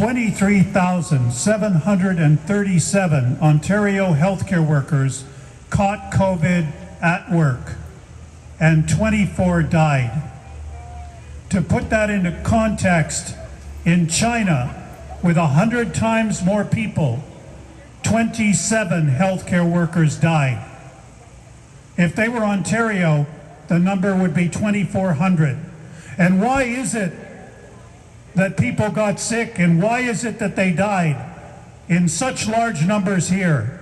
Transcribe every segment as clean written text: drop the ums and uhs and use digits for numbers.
23,737 Ontario healthcare workers caught COVID at work, and 24 died. To put that into context, in China, with 100 times more people, 27 healthcare workers died. If they were Ontario, the number would be 2,400. And why is it that people got sick, and why is it that they died in such large numbers here?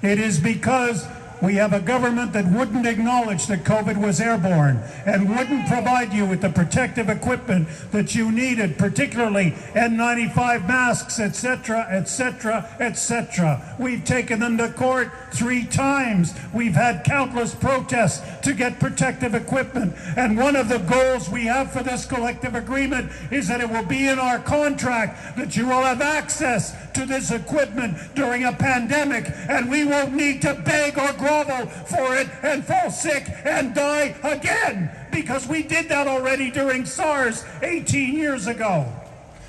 It is because we have a government that wouldn't acknowledge that COVID was airborne and wouldn't provide you with the protective equipment that you needed, particularly N95 masks, etc., etc., etc. We've taken them to court 3 times. We've had countless protests to get protective equipment. And one of the goals we have for this collective agreement is that it will be in our contract that you will have access to this equipment during a pandemic, and we won't need to beg or grovel for it and fall sick and die again, because we did that already during SARS 18 years ago.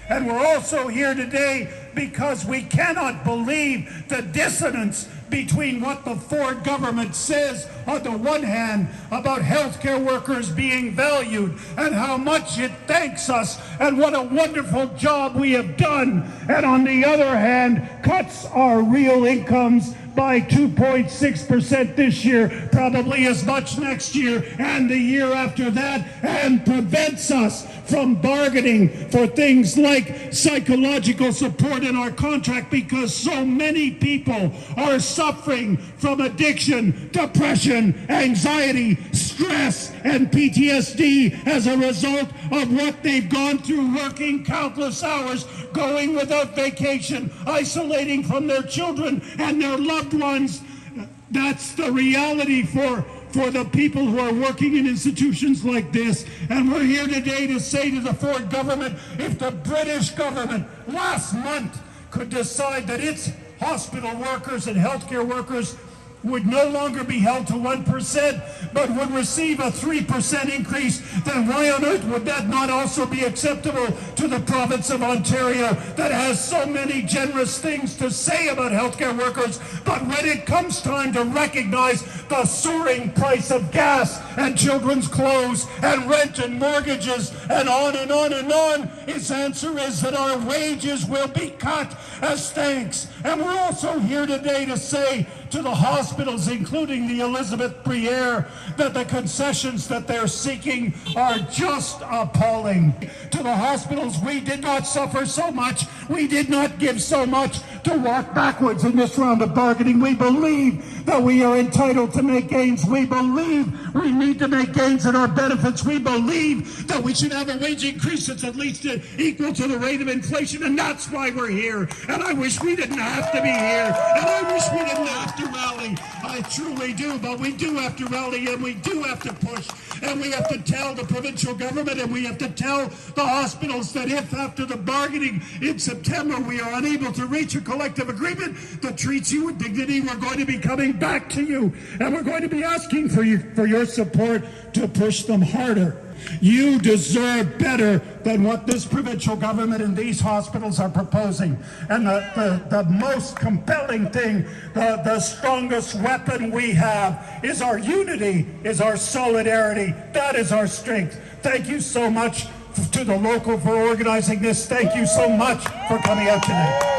And we're also here today because we cannot believe the dissonance between what the Ford government says on the one hand about healthcare workers being valued and how much it thanks us and what a wonderful job we have done, and on the other hand cuts our real incomes by 2.6% this year, probably as much next year and the year after that, and prevents us from bargaining for things like psychological support in our contract, because so many people are suffering from addiction, depression, anxiety, stress, and PTSD as a result of what they've gone through, working countless hours, going without vacation, isolating from their children and their loved ones. That's the reality for the people who are working in institutions like this. And we're here today to say to the Ford government, if the British government last month could decide that its hospital workers and healthcare workers would no longer be held to 1%, but would receive a 3% increase, then why on earth would that not also be acceptable to the province of Ontario that has so many generous things to say about healthcare workers, but when it comes time to recognize the soaring price of gas and children's clothes and rent and mortgages and on and on and on, its answer is that our wages will be cut as thanks. And we're also here today to say to the hospitals, including the Elizabeth Briere, that the concessions that they're seeking are just appalling. To the hospitals, we did not suffer so much, we did not give so much to walk backwards in this round of bargaining. We believe that we are entitled to make gains. We believe we need to make gains in our benefits. We believe that we should have a wage increase that's at least equal to the rate of inflation, and that's why we're here. And I wish we didn't have to be here, and I wish we didn't have to rally. I truly do, but we do have to rally, and we do have to push, and we have to tell the provincial government, and we have to tell the hospitals that if after the bargaining in September we are unable to reach a collective agreement that treats you with dignity, we're going to be coming back to you, and we're going to be asking for your support to push them harder. You deserve better than what this provincial government and these hospitals are proposing. And the most compelling thing, the strongest weapon we have is our unity, is our solidarity. That is our strength. Thank you so much to the local for organizing this. Thank you so much for coming out tonight.